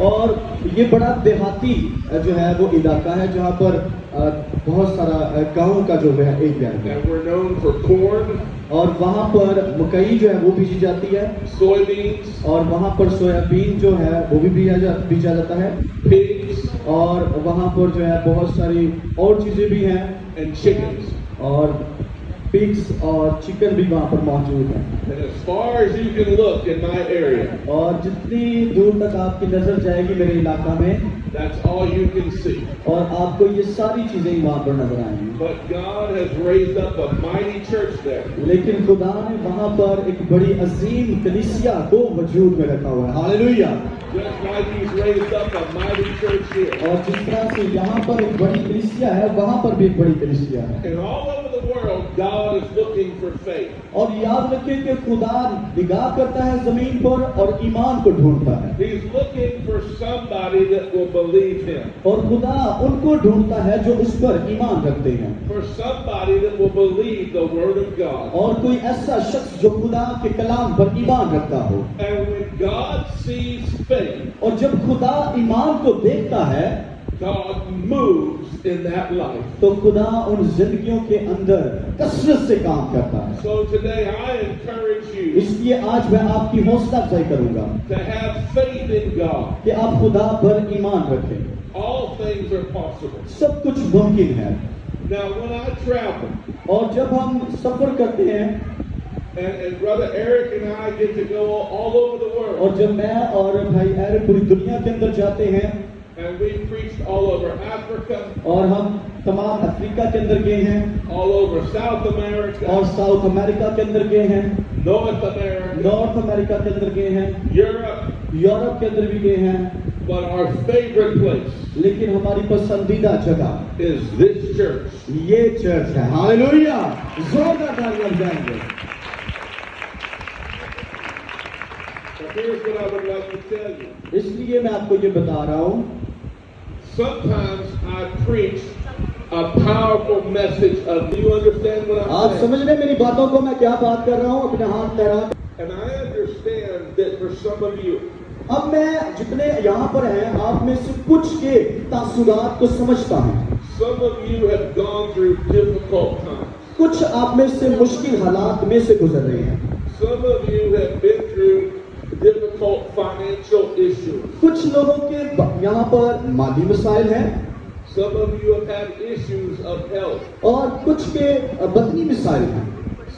और ये बड़ा देहाती जो है वो इलाका है जहाँ पर बहुत सारा गाँव का जो है एरिया है। And we're known for corn, और वहाँ पर मकई जो है वो बीजी जाती है, soybeans, और वहाँ पर सोयाबीन जो है वो भी बीजा जाता है, pigs, और वहाँ पर जो है बहुत सारी और चीजें भी हैं, and chickens. और पिग्स और चिकन भी वहाँ पर मौजूद हैं। And as far as you can look in my area, और जितनी दूर तक आपकी नजर जाएगी मेरे इलाका में, that's all you can see. और आपको ये सारी चीजें वहाँ पर नजर आएंगी। But God has raised up a mighty church there. लेकिन खुदा ने वहाँ पर एक बड़ी अजीम कलीसिया को वजूद में रखा हुआ है। Hallelujah. Just like He's raised up a mighty church here. और जिस तरह से यहाँ पर एक बड़ी कलीसिया है, वहाँ पर भी एक बड़ी कलीसिया है। And all over the world, God is looking for faith. और याद रखें कि खुदा निगाह करता है जमीन पर और ईमान को ढूंढता है। He's looking for somebody that will believe Him. और खुदा उनको ढूंढता है जो उस पर ईमान रखते हैं। For somebody that will believe the Word of God. और कोई ऐसा शख्स जो खुदा के कलाम पर ईमान रखता हो। And when God sees faith, और जब खुदा ईमान को देखता है, God moves in that life. तो खुदा उन जिंदगियों के अंदर कसरत से काम करता है। So today I encourage you इसलिए आज मैं आपकी हौसला अफजाई करूंगा to have faith in God. कि आप खुदा पर ईमान रखें। All things are possible. सब कुछ मुमकिन है। Now when I travel, और जब हम सफर करते हैं, and Brother Eric and I get to go all over the world. और जब मैं और भाई एरिक पूरी दुनिया के अंदर जाते हैं, And we preached all over Africa, और हम तमाम अफ्रीका के अंदर गए हैं, all over South America, और साउथ अमेरिका के अंदर गए हैं, North America, नॉर्थ अमेरिका के अंदर गए हैं, Europe, यूरोप के अंदर भी गए हैं। but our favorite place लेकिन हमारी पसंदीदा जगह is this church. ये चर्च है। हालेलुया। जोरदार तालियां बजाएंगे। So here's what I would like to tell you. इसलिए मैं आपको ये बता रहा हूँ, Sometimes I preach a powerful message of, do you understand what I'm आप saying? समझ रहे मेरी बातों को, मैं क्या बात कर रहा हूँ? अपने हाथ लहरा। And I understand that for some of you, अब मैं जितने यहाँ पर हैं, आप में से कुछ के तासुरात को समझता हूँ। some of you have gone through difficult times. कुछ आप में से मुश्किल हालात में से गुजर रहे हैं। Some of you have been through difficult financial issues. कुछ लोगों के यहाँ पर माली मसाइल हैं, Some of you have had issues of health. और कुछ के बदनी मसाइल हैं,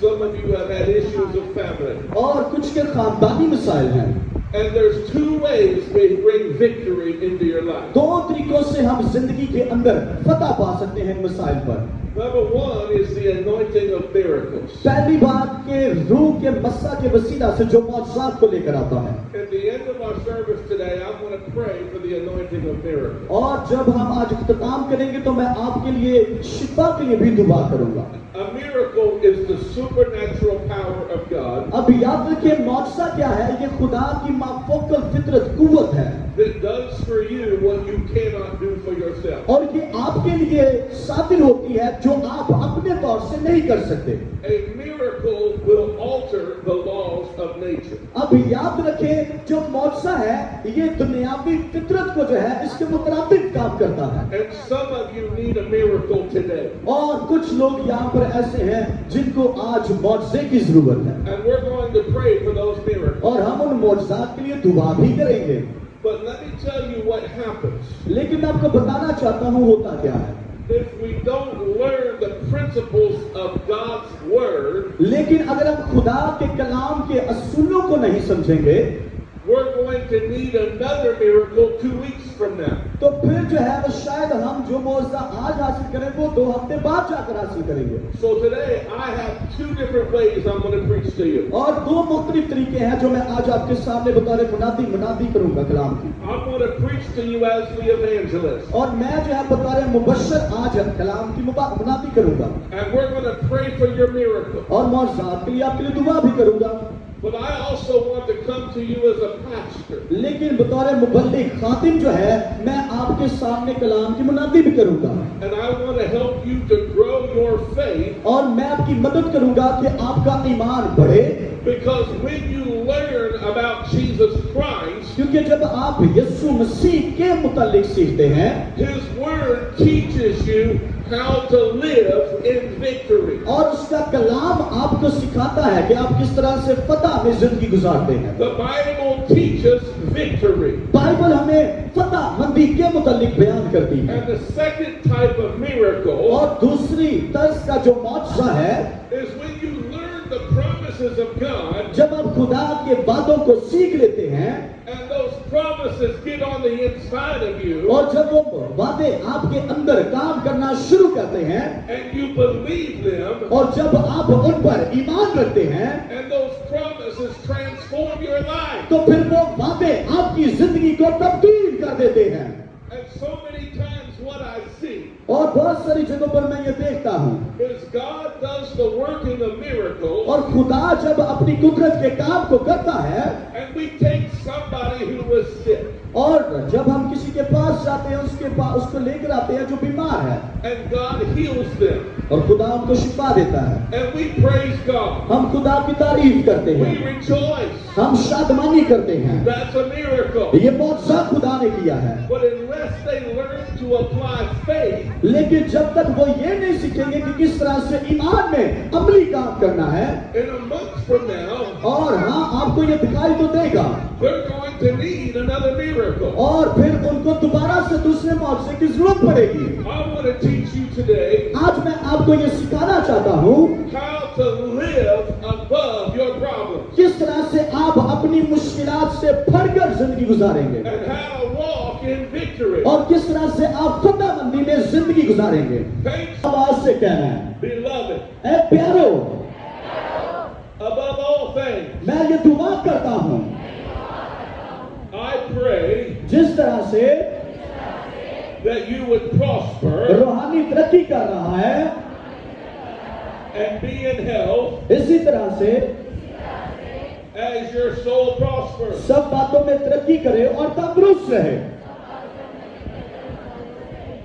Some of you have had issues of family. और कुछ के खानदानी मसाइल हैं। And there's two ways we bring victory into your life. दो तरीकों से हम जिंदगी के अंदर फतह पा सकते हैं इन मसाइल पर। Number one is the anointing of miracles. पहली बात के रूह के मस्सा के वसीला से जो मौजज़ात को लेकर आता है। At the end of our service today, I'm going to pray for the anointing of miracles. और जब हम आज इख्तिताम करेंगे तो मैं आपके लिए शिफा के लिए भी दुआ करूंगा। A miracle is the supernatural power of God अब याद रखिए, मौजज़ा क्या है? ये खुदा की माफोकल फितरत कुव्वत है that does for you what you cannot do for yourself. और ये आपके लिए साबित होती है जो आप अपने तौर से नहीं कर सकते। A miracle will alter the laws of nature. अब याद रखें, जो मौजज़ा है ये दुनियावी फितरत को जो है इसके मुताबिक काम करता है। And some of you need a miracle today. और कुछ लोग यहाँ पर ऐसे हैं जिनको आज मौजज़े की जरूरत है, And we're going to pray for those miracles. और हम उन मौजज़ात के लिए दुआ भी करेंगे। But let me tell you what happens लेकिन मैं आपको बताना चाहता हूँ होता क्या है। if we don't learn the principles of God's word. लेकिन अगर हम खुदा के कलाम के असूलों को नहीं समझेंगे, We're going to need another miracle 2 weeks from now. तो फिर जो है वो शायद हम जो मौजज़ा आज हासिल करें वो 2 हफ्ते बाद जाकर हासिल करेंगे। So today I have 2 different ways I'm going to preach to you. और 2 मुख्तलिफ तरीके हैं जो मैं आज आपके सामने बतौर मुनादी करूंगा कलाम की। I'm going to preach to you as the evangelist. और मैं जो है बतौर मुबश्शिर आज कलाम की मुनादी करूंगा, And we're going to pray for your miracle. और मौजज़ात के लिए आपके लिए दुआ भी करूंगा। But I also want to come to you as a pastor. लेकिन बतौर मुबल्लिग खातिम जो है मैं आपके सामने कलाम की मुनादी भी करूंगा, And I want to help you to grow your faith. और मैं आपकी मदद करूंगा कि आपका ईमान बढ़े। Because when you learn about Jesus Christ, क्योंकि जब आप यीशु मसीह के मुतालिक सीखते हैं, His Word teaches you how to live in victory. और उसका कलाम आपको सिखाता है कि आप किस तरह से फतह में जिंदगी गुजारते हैं। The Bible teaches victory. Bible हमें फतह मंदी के मुतालिक बयान करती है। And the second type of miracle और दूसरी तर्ज का जो मौजज़ा है, is when you learn the promises of God जब आप खुदा के वादों को सीख लेते हैं and those promises get on the inside of you और जब वो वादे आपके अंदर काम करना शुरू करते हैं and you believe them और जब आप उन पर ईमान रखते हैं, and those promises transform your life. तो फिर वो वादे आपकी जिंदगी को तब्दील कर देते हैं। And so many times what I see और बहुत सारी जगहों पर मैं ये देखता हूँ is God does the working of miracles और खुदा जब अपनी कुदरत के काम को करता है and we take somebody who was sick और जब हम किसी के पास जाते हैं, उसको लेकर आते हैं जो बीमार है, and God heals them और खुदा उनको शिफा देता है, and we praise God. हम खुदा की तारीफ करते We हैं, rejoice. हम शादमानी करते हैं। That's a miracle. ये मौजज़ा खुदा ने किया है। But unless they learn to apply faith, लेकिन जब तक वो ये नहीं सीखेंगे कि किस तरह से ईमान में अमली काम करना है, in a month from now, और हाँ, आपको ये दिखाई तो देगा, they're going to need another miracle. और फिर उनको दोबारा से दूसरे मौजज़े की जरूरत पड़ेगी। I want to teach you today आज मैं आपको ये सिखाना चाहता हूँ how to live above your problems किस तरह से आप अपनी मुश्किलात से बढ़कर जिंदगी गुजारेंगे and how to walk in victory. और किस तरह से आप फतहमंदी में जिंदगी गुजारेंगे। Thanks, आवाज से कहना है, beloved, ऐ प्यारो, above all things, मैं ये दुआ करता हूँ, I pray जिस तरह से that you would prosper रूहानी तरक्की कर रहा है, and be in health इसी तरह से as your soul prospers. सब बातों में तरक्की करे और तंदुरुस्त रहे।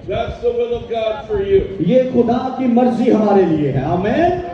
That's the will of God for you. ये खुदा की मर्जी हमारे लिए है। आमीन।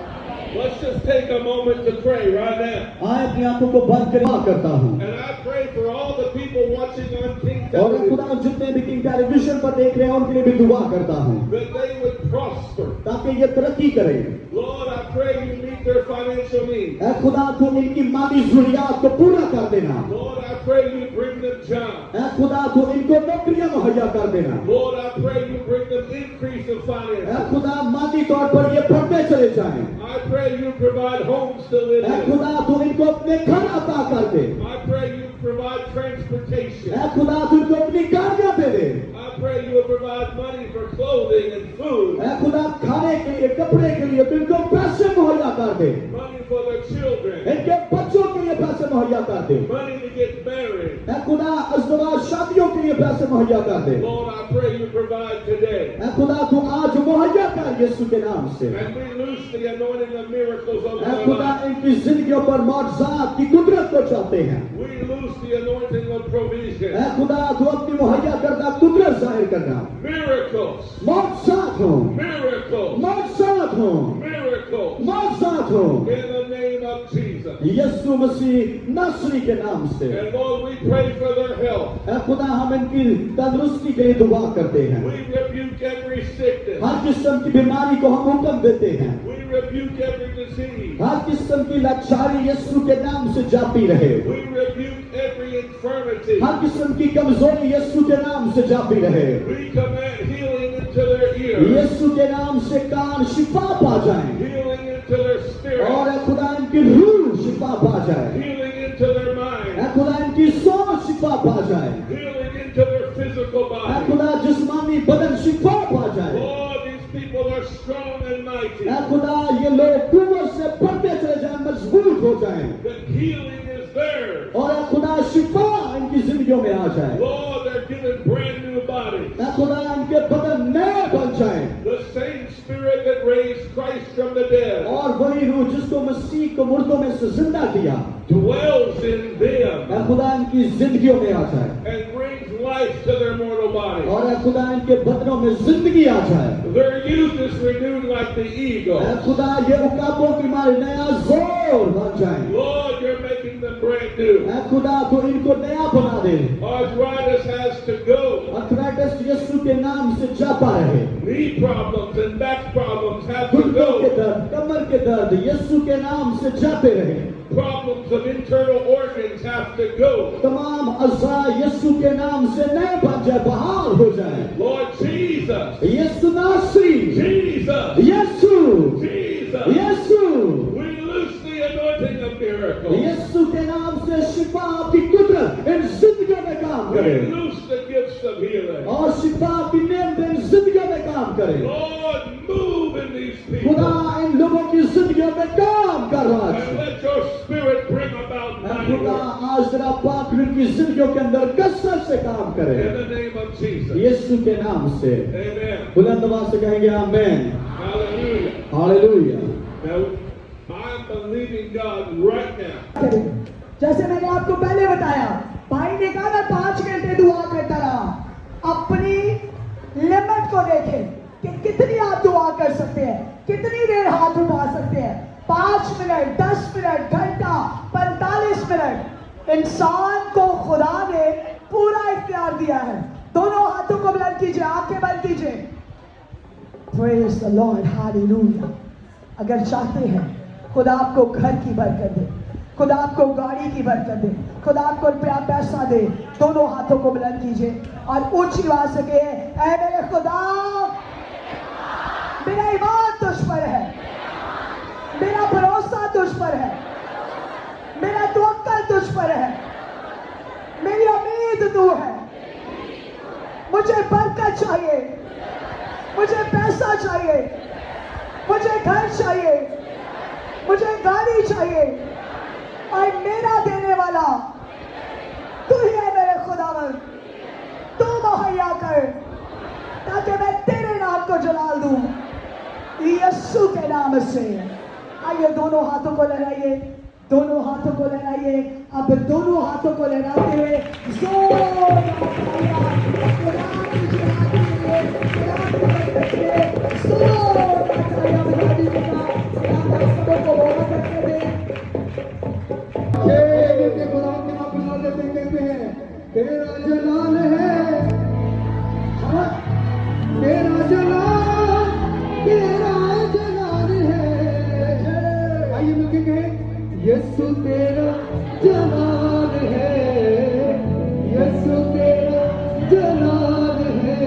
Let's just take a moment to pray right now. आए अपनी आंखों को बंद कर दुआ करता हूँ And I pray for all the people watching on King और मैं Television खुदा जितने भी किंग टेलीविजन पर देख रहे हैं उनके लिए भी दुआ करता हूँ that they would prosper. ताकि ये तरक्की करें। Lord, I pray you meet their financial needs. ऐ खुदा तू इनकी माली जरूरियात को पूरा कर देना। Lord, I pray you bring them jobs. ऐ खुदा तू इनको नौकरियां मुहैया कर देना। Lord, I pray you bring them increase of I finances. खुदा माली तौर पर ये बढ़ते चले जाएं। I pray you provide homes to live I in. खुदा तू इनको अपने घर अता कर दे। I pray you provide transportation. ऐ खुदा तू इनको अपनी गाड़ियां दे दे। I pray you will provide money for clothing and food. ऐ खुदा खाने के लिए, कपड़े के लिए तू इनको पैसे मुहैया कर दे। Money for their children. इनके बच्चों के लिए पैसे मुहैया कर दे। Money to get married. ऐ खुदा अज़दवाज शादियों के लिए पैसे मुहैया कर दे। Lord, I pray you provide today. ऐ खुदा तू आज मुहैया कर यीशु के नाम से। And we loose the anointing of miracles over I their खुदा lives. इनकी जिंदगियों पर मौजज़ात की कुदरत को चाहते हैं। We loose the anointing of provision. ऐ खुदा तू अपनी मुहैया करना कुदरत जाहिर करना। Miracles. मौजज़ात हो, Miracles. मौजज़ात हो, Miracles. मौजज़ात हो In the name of Jesus. यीशु मसीह नासरी के नाम से। And Lord, we pray for their health. ऐ खुदा हम इनकी तंदुरुस्ती के लिए दुआ करते हैं। We rebuke every sickness. हर किस्म की बीमारी को हम हुक्म देते हैं। We rebuke every disease. हर किस्म की लाचारी यीशु के नाम से जाती रहे। We rebuke every infirmity. हर किस्म की कमजोरी यीशु के नाम से जाती रहे। We command healing into their ears. यीशु के नाम से कान शिफा पा जाएं Healing into their spirit. और ऐ खुदा इनकी रूह शिफा पा जाए। Healing into their I mind. खुदा इनकी सोच शिफा पा जाए। Healing into their physical I body. खुदा जिस्मानी बदन शिफा पा जाए। Lord, these people are strong and mighty. ऐ खुदा ये लोग कुव्वत से बढ़ते चले जाएं, मजबूत हो जाएं That healing is theirs. और ऐ खुदा शिफा इनकी जिंदगियों में आ जाए। Lord, they're given brand new bodies. ऐ खुदा इनके बदन नए बन जाएं The same spirit that raised Christ from the dead और वही रूह जिसको मसीह को मुर्दों में से जिंदा किया, dwells in them ऐ खुदा इनकी जिंदगियों में आ जाए and brings life to their mortal bodies. और ऐ खुदा इनके बदनों में जिंदगी आ जाए। Their youth is renewed like the eagle. ऐ खुदा ये उकाबों की मार नया जोर बन जाए। Lord, you're making them brand do. खुदा को इनको नया बना दे। Arthritis has to go. Arthritis Yeshu के नाम से जाता रहे। Knee problems and back problems have to घुटनों के go. दर्द, कमर के दर्द यीशु के नाम से जाते रहे। Problems of internal organs have to go. तमाम अज़ा यीशु के नाम से नए बन जाए, बहाल हो जाए। Lord Jesus. यीशु नासरी, Jesus. Yeshu, Jesus. Yeshu, We loose the anointing of miracles. यीशु के नाम से शिफा की कुदरत इन जिंदगियों में काम We करे loose the gifts of healing. और शिफा की नेम इन जिंदगियों में काम करे। Lord, move in these खुदा people. इन लोगों की जिंदगियों में काम कर रहा And है। let your spirit bring about mighty खुदा work. आज तेरा पाक उनकी जिंदगियों के अंदर कसरत से काम करे In the name of Jesus. यीशु के नाम से। Amen. बुलंद आवाज से कहेंगे आमेन, Hallelujah. Hallelujah. Now, I'm believing God right now. करें। जैसे मैंने आपको पहले बताया, भाई ने कहा मैं 5 घंटे दुआ करता रहा। अपनी लिमिट को देखें कि कितनी आप दुआ कर सकते हैं, कितनी देर हाथ उठा सकते हैं। 5 मिनट, 10 मिनट, घंटा, 45 मिनट। इंसान को खुदा ने पूरा इख्तियार दिया है। दोनों हाथों को बुलंद कीजिए, आंखें बंद कीजिए। Praise the Lord, hallelujah। अगर चाहते हैं खुदा आपको घर की बरकत दे, खुदा आपको गाड़ी की बरकत दे, खुदा आपको रुपया पैसा दे, दोनों हाथों को बुलंद कीजिए और ऊंची आवाज से कहिए, ऐ मेरे खुदा, मेरा ईमान तुझ पर है, मेरा भरोसा तुझ पर है, मेरा तवक्कल तुझ पर है, मेरी उम्मीद तू है। मुझे बरकत चाहिए, मुझे पैसा चाहिए, मुझे घर चाहिए, मुझे गाड़ी चाहिए और मेरा देने वाला तू ही है मेरे खुदावंद। तू मुहैया कर ताकि मैं तेरे नाम को जलाल दूं यीशु के नाम से। आइए दोनों हाथों को लहराइए, दोनों हाथों को लहराइए। अब दोनों हाथों को लहराते हुए तेरा जलाल है, तेरा जलाल, तेरा जलाल है। आइए मिलके कहें, यीशु तेरा जलाल है, यीशु तेरा जलाल है।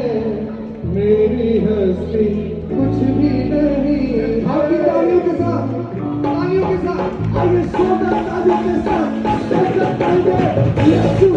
मेरी हस्ती कुछ भी नहीं। आपकी तालियों के साथ, तालियों के साथ, आइए सोना तालियों के साथ, यीशु